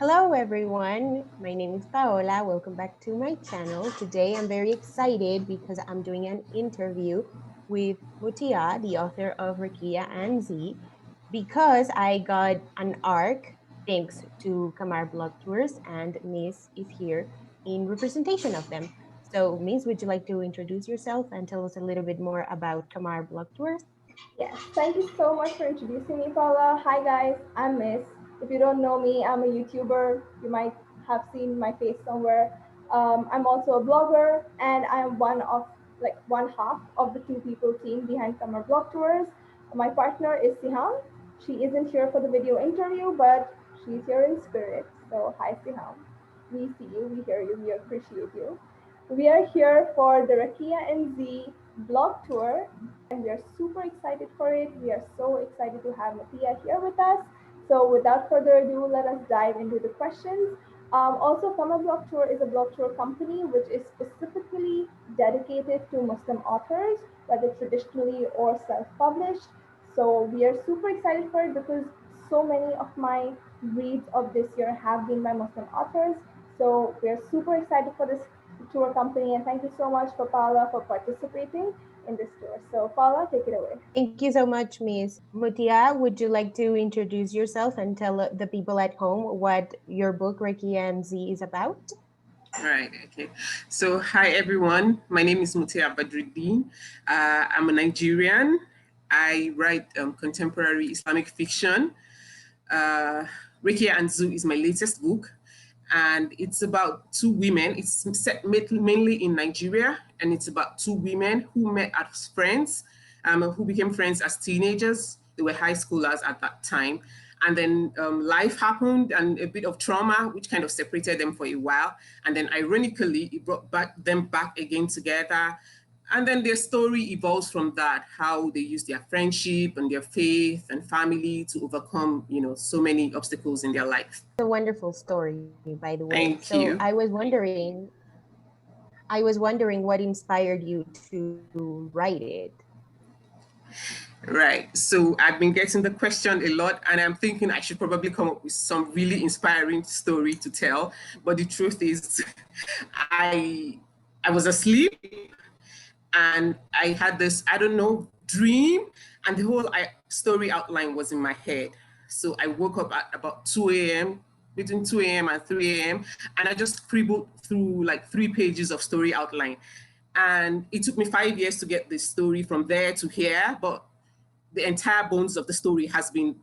Hello everyone, my name is Paola. Welcome back to my channel. Today I'm very excited because I'm doing an interview with Muti'ah, the author of Rekiya and Z, because I got an ARC thanks to Qamar Blog Tours, and Miss is here in representation of them. So Miss, would you like to introduce yourself and tell us a little bit more about Qamar Blog Tours? Yes, thank you so much for introducing me, Paula. Hi, guys, I'm Miss. If you don't know me, I'm a YouTuber. You might have seen my face somewhere. I'm also a blogger, and I'm one half of the two people team behind Summer Blog Tours. My partner is Siham. She isn't here for the video interview, but she's here in spirit. So, hi, Siham. We see you, we hear you, we appreciate you. We are here for the Rekiya and Z blog tour, and we are super excited for it. We are so excited to have Muti'ah here with us. So without further ado, let us dive into the questions. Also, Qamar Blog Tour is a blog tour company which is specifically dedicated to Muslim authors, whether traditionally or self-published. So we are super excited for it because so many of my reads of this year have been by Muslim authors. So we are super excited for this tour company, and thank you so much for Paula for participating in this tour. So Paula, take it away. Thank you so much, Miss Mutia. Would you like to introduce yourself and tell the people at home what your book, Reiki and Z, is about? Right. Okay. So, hi everyone. My name is Muti'ah Badruddeen. I'm a Nigerian. I write contemporary Islamic fiction. Rekiya and Z is my latest book, and it's about two women. It's set mainly in Nigeria, and it's about two women who met as friends, who became friends as teenagers. They were high schoolers at that time. And then life happened and a bit of trauma, which kind of separated them for a while. And then ironically, it brought them back again together. And then their story evolves from that, how they use their friendship and their faith and family to overcome, so many obstacles in their life. It's a wonderful story, by the way. Thank So you. I was wondering what inspired you to write it. Right. So I've been getting the question a lot, and I'm thinking I should probably come up with some really inspiring story to tell. But the truth is, I I was asleep, and I had this, I don't know, dream, and the whole story outline was in my head. So I woke up at about 2 a.m., between 2 a.m. and 3 a.m., and I just scribbled through like 3 pages of story outline. And it took me 5 years to get this story from there to here, but the entire bones of the story has been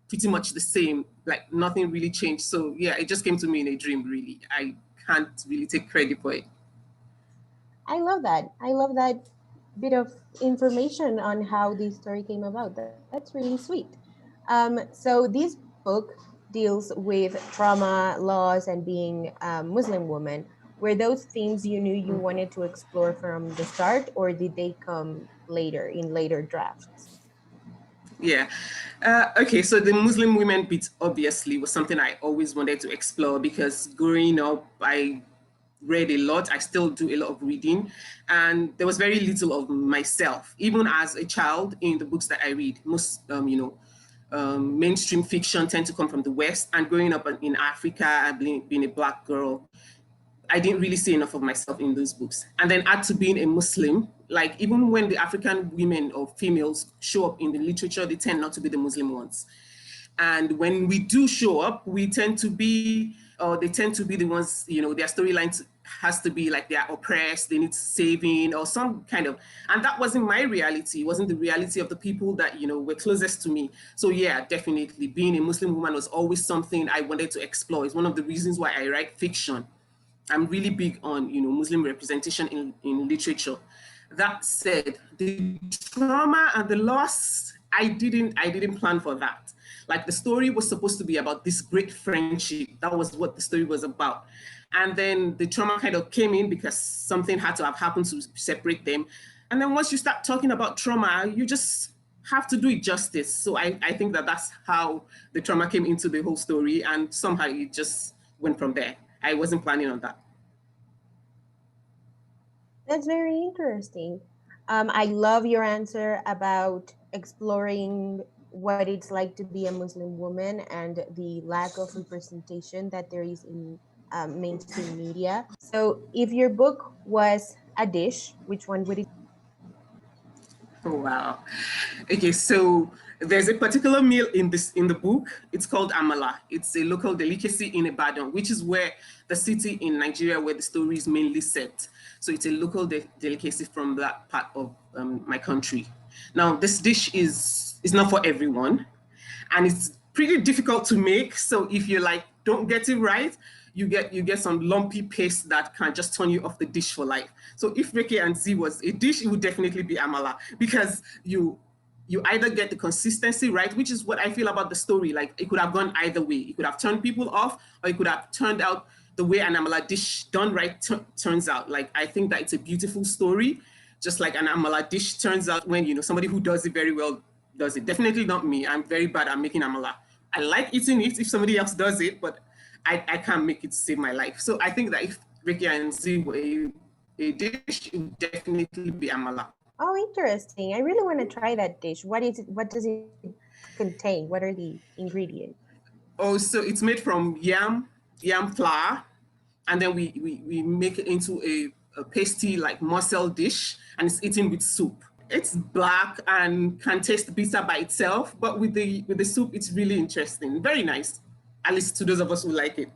pretty much the same, like nothing really changed. So yeah, it just came to me in a dream, really. I can't really take credit for it. I love that. I love that bit of information on how this story came about. That's really sweet. So this book deals with trauma, loss, and being a Muslim woman. Were those themes you knew you wanted to explore from the start, or did they come later in later drafts? Yeah. Okay, so the Muslim women bit obviously was something I always wanted to explore because growing up, I read a lot. I still do a lot of reading, and there was very little of myself, even as a child, in the books that I read. Most, mainstream fiction tend to come from the West, and growing up in Africa, being a Black girl, I didn't really see enough of myself in those books. And then add to being a Muslim, like even when the African women or females show up in the literature, they tend not to be the Muslim ones. And when we do show up, we tend to be, or they tend to be the ones, their storyline has to be like they're oppressed, they need saving or some kind of, and that wasn't my reality. It wasn't the reality of the people that, were closest to me. So yeah, definitely being a Muslim woman was always something I wanted to explore. It's one of the reasons why I write fiction. I'm really big on, Muslim representation in literature. That said, the trauma and the loss, I didn't plan for that. Like the story was supposed to be about this great friendship. That was what the story was about. And then the trauma kind of came in because something had to have happened to separate them. And then once you start talking about trauma, you just have to do it justice. So I think that that's how the trauma came into the whole story, and somehow it just went from there. I wasn't planning on that. That's very interesting. I love your answer about exploring what it's like to be a Muslim woman and the lack of representation that there is in mainstream media. So, if your book was a dish, which one would it? Oh, wow. Okay, so there's a particular meal in the book. It's called Amala. It's a local delicacy in Ibadan, which is where the city in Nigeria where the story is mainly set. So it's a local delicacy from that part of my country. Now, this dish is not for everyone, and it's pretty difficult to make. So if you like don't get it right, you get some lumpy paste that can just turn you off the dish for life. So if Rekiya and Z was a dish, it would definitely be Amala, because you either get the consistency right, which is what I feel about the story. Like it could have gone either way. It could have turned people off, or it could have turned out the way an Amala dish done right turns out. Like I think that it's a beautiful story, just like an Amala dish turns out when somebody who does it very well does it. Definitely not me. I'm very bad at making Amala. I like eating it if somebody else does it, but I can't make it to save my life. So I think that if Rekiya and Z were a dish, it would definitely be Amala. Oh, interesting. I really want to try that dish. What is it? What does it contain? What are the ingredients? Oh, so it's made from yam flour, and then we make it into a pasty like mussel dish, and it's eaten with soup. It's black and can taste bitter by itself, but with the soup, it's really interesting. Very nice, at least to those of us who like it.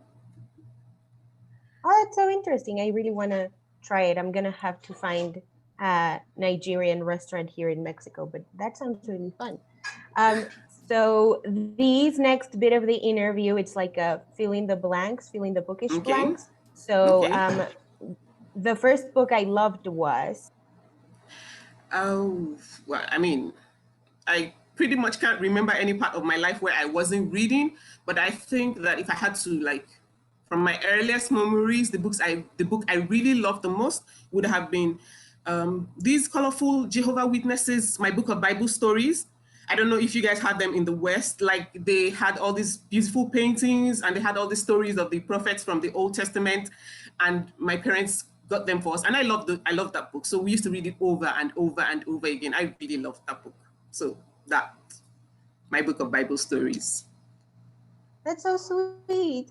Oh, that's so interesting. I really want to try it. I'm gonna have to find a Nigerian restaurant here in Mexico, but that sounds really fun. Um, so these next bit of the interview, it's like a fill in the blanks, fill in the bookish Okay, blanks. So okay. the first book I loved was. Oh, well, I mean, I pretty much can't remember any part of my life where I wasn't reading, but I think that if I had to like from my earliest memories, the book I really loved the most would have been these colorful Jehovah Witnesses, my book of Bible stories. I don't know if you guys had them in the West. Like they had all these beautiful paintings and they had all the stories of the prophets from the Old Testament, and my parents got them for us. And I loved that book. So we used to read it over and over and over again. I really loved that book. So that my book of Bible stories. That's so sweet.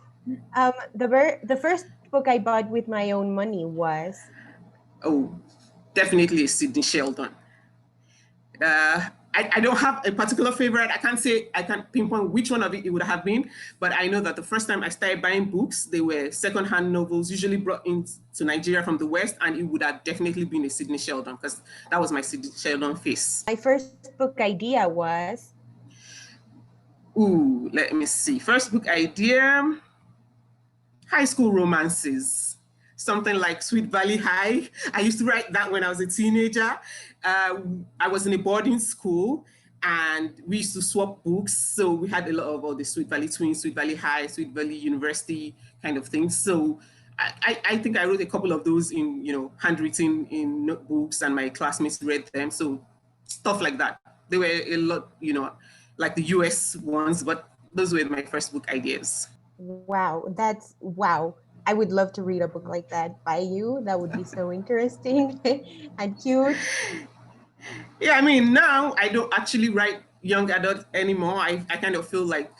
The first book I bought with my own money was. Oh, definitely Sidney Sheldon. I don't have a particular favorite. I can't pinpoint which one of it would have been, but I know that the first time I started buying books, they were secondhand novels, usually brought into Nigeria from the West, and it would have definitely been a Sidney Sheldon because that was my Sidney Sheldon face. My first book idea was. Ooh, let me see. First book idea, high school romances. Something like Sweet Valley High. I used to write that when I was a teenager. I was in a boarding school and we used to swap books. So we had a lot of all the Sweet Valley Twins, Sweet Valley High, Sweet Valley University kind of things. So I think I wrote a couple of those in, handwritten in notebooks and my classmates read them. So stuff like that. They were a lot, like the US ones, but those were my first book ideas. Wow. I would love to read a book like that by you. That would be so interesting and cute. Yeah, I mean, now I don't actually write young adult anymore. I kind of feel like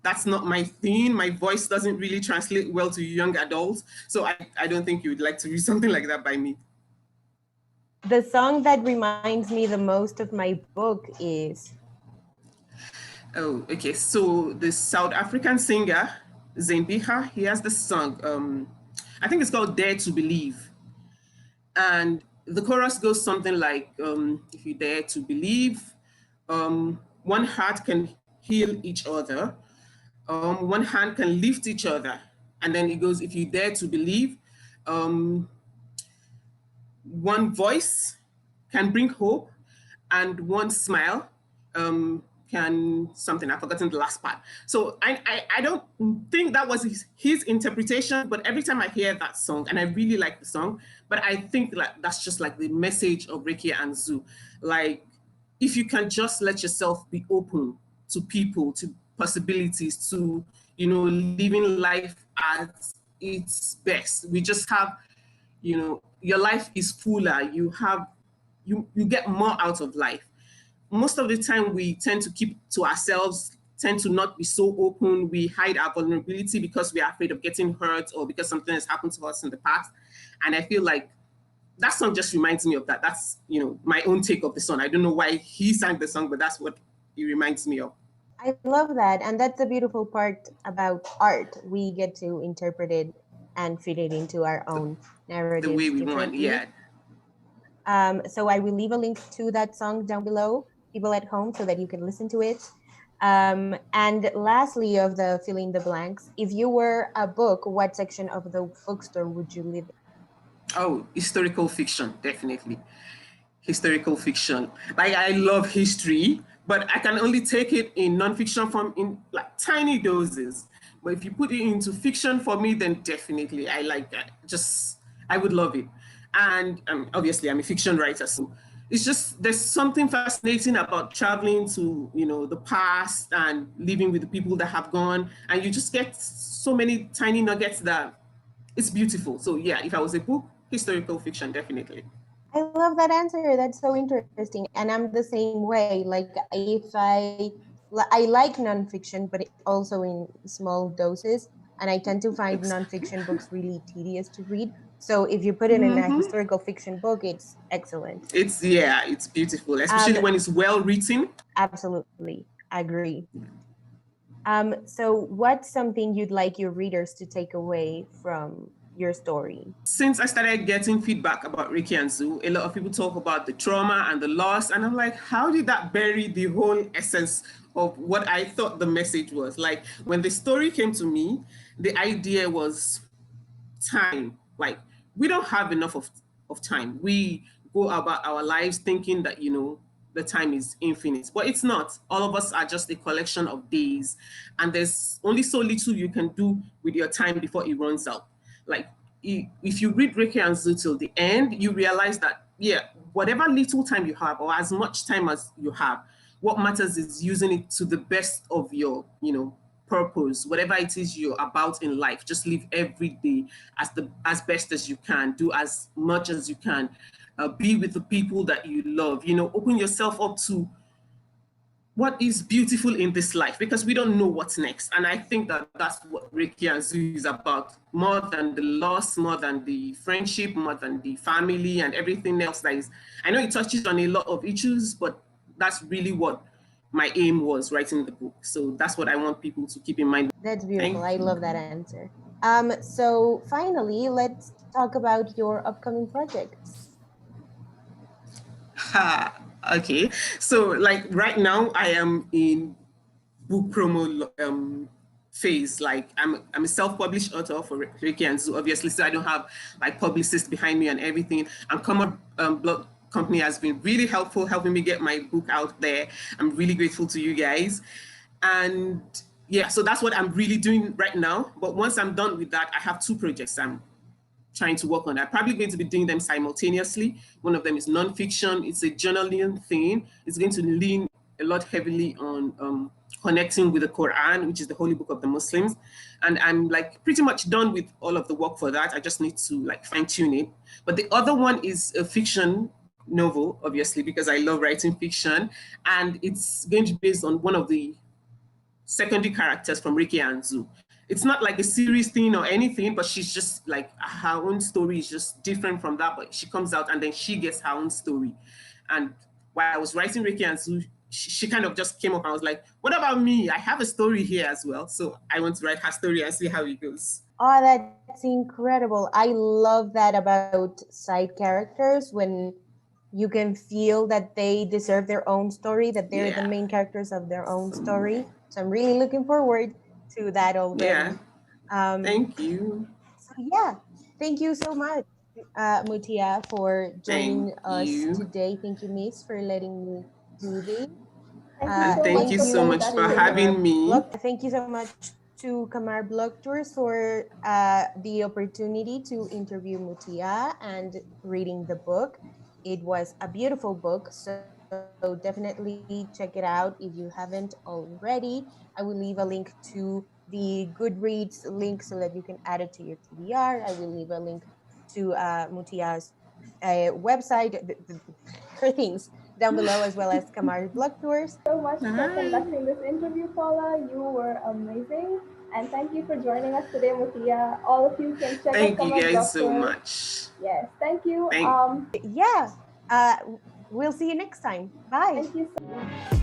that's not my thing. My voice doesn't really translate well to young adults. So I don't think you would like to read something like that by me. The song that reminds me the most of my book is. Oh, okay. So the South African singer, Zembiha, he has this song. I think it's called Dare to Believe. And the chorus goes something like, if you dare to believe, one heart can heal each other, one hand can lift each other. And then it goes, if you dare to believe, one voice can bring hope, and one smile can something. I've forgotten the last part. So I don't think that was his interpretation, but every time I hear that song, and I really like the song, but I think that that's just like the message of Rekiya and Z. Like, if you can just let yourself be open to people, to possibilities, to, living life at its best. We just have, your life is fuller. You get more out of life. most of the time we tend to keep to ourselves, tend to not be so open. We hide our vulnerability because we are afraid of getting hurt or because something has happened to us in the past. And I feel like that song just reminds me of that. That's, my own take of the song. I don't know why he sang the song, but that's what it reminds me of. I love that. And that's the beautiful part about art. We get to interpret it and fit it into our own The way narratives we want, differently. yeah. So I will leave a link to that song down below, people at home, so that you can listen to it. And lastly, of the fill in the blanks, if you were a book, what section of the bookstore would you live in? Oh, historical fiction, definitely. Historical fiction. Like, I love history, but I can only take it in nonfiction form in like tiny doses. But if you put it into fiction for me, then definitely I like that. Just, I would love it. And obviously, I'm a fiction writer, so it's just there's something fascinating about traveling to the past and living with the people that have gone, and you just get so many tiny nuggets that it's beautiful. So yeah, if I was a book, historical fiction, definitely. I love that answer. That's so interesting. And I'm the same way. Like if I like nonfiction, but also in small doses. And I tend to find nonfiction books really tedious to read. So if you put it in a Mm-hmm. historical fiction book, it's excellent. It's beautiful, Um, especially when it's well written. absolutely, agree. So what's something you'd like your readers to take away from your story? Since I started getting feedback about Rekiya and Z, a lot of people talk about the trauma and the loss, and I'm like, how did that bury the whole essence of what I thought the message was? Like, when the story came to me, the idea was time. Like, we don't have enough of time. We go about our lives thinking that the time is infinite, but it's not. All of us are just a collection of days, and there's only so little you can do with your time before it runs out. Like, if you read Reiki and Z till the end, you realize that, yeah, whatever little time you have or as much time as you have, what matters is using it to the best of your purpose, whatever it is you're about in life. Just live every day as best as you can, do as much as you can, be with the people that you love, open yourself up to what is beautiful in this life, because we don't know what's next. And I think that that's what Reiki and Z is about, more than the loss, more than the friendship, more than the family and everything else that is. I know it touches on a lot of issues, but that's really what my aim was writing the book. So that's what I want people to keep in mind. That's beautiful. Thank I you. love that answer. So finally, let's talk about your upcoming projects. Okay, so like right now I am in book promo phase. Like, I'm a self-published author for Reiki and Z, obviously, so I don't have like publicists behind me and everything. And Qamar Blog Company has been really helpful, helping me get my book out there. I'm really grateful to you guys. And yeah, so that's what I'm really doing right now. But once I'm done with that, I have two projects I'm trying to work on. I'm probably going to be doing them simultaneously. One of them is nonfiction. It's a journaling thing. It's going to lean a lot heavily on connecting with the Quran, which is the holy book of the Muslims. And I'm like pretty much done with all of the work for that. I just need to like fine tune it. But the other one is a fiction novel, obviously, because I love writing fiction. And it's going to be based on one of the secondary characters from Rekiya and Z. It's not like a series thing or anything, but she's just like her own story is just different from that. But she comes out and then she gets her own story. And while I was writing Rekiya and Z, she kind of just came up and I was like, what about me? I have a story here as well. So I want to write her story and see how it goes. Oh, that's incredible. I love that about side characters when you can feel that they deserve their own story, that they're the Yeah. main characters of their own story. So I'm really looking forward to that Yeah. already. Um, Thank you. so yeah, thank you so much, Muti'ah, for Thank joining us you. today. Thank you, Miss, for letting me do this. Thank you And so thank much you Thank for so you setting much that for to stage. having me. Thank you so much to Qamar Blog Tours for the opportunity to interview Muti'ah and reading the book. It was a beautiful book, so definitely check it out if you haven't already. I will leave a link to the Goodreads link so that you can add it to your TBR. I will leave a link to Muti'ah's website, her things. down below, as well as Qamar Blog Tours. So much for Hi. conducting this interview, Paula. You were amazing. And thank you for joining us today, Muti'ah. All of you can check out Thank you Qamar guys Blog so Tours. much. Yes, thank you. Thank Yeah, uh, we'll see you next time. Bye. Thank you so much.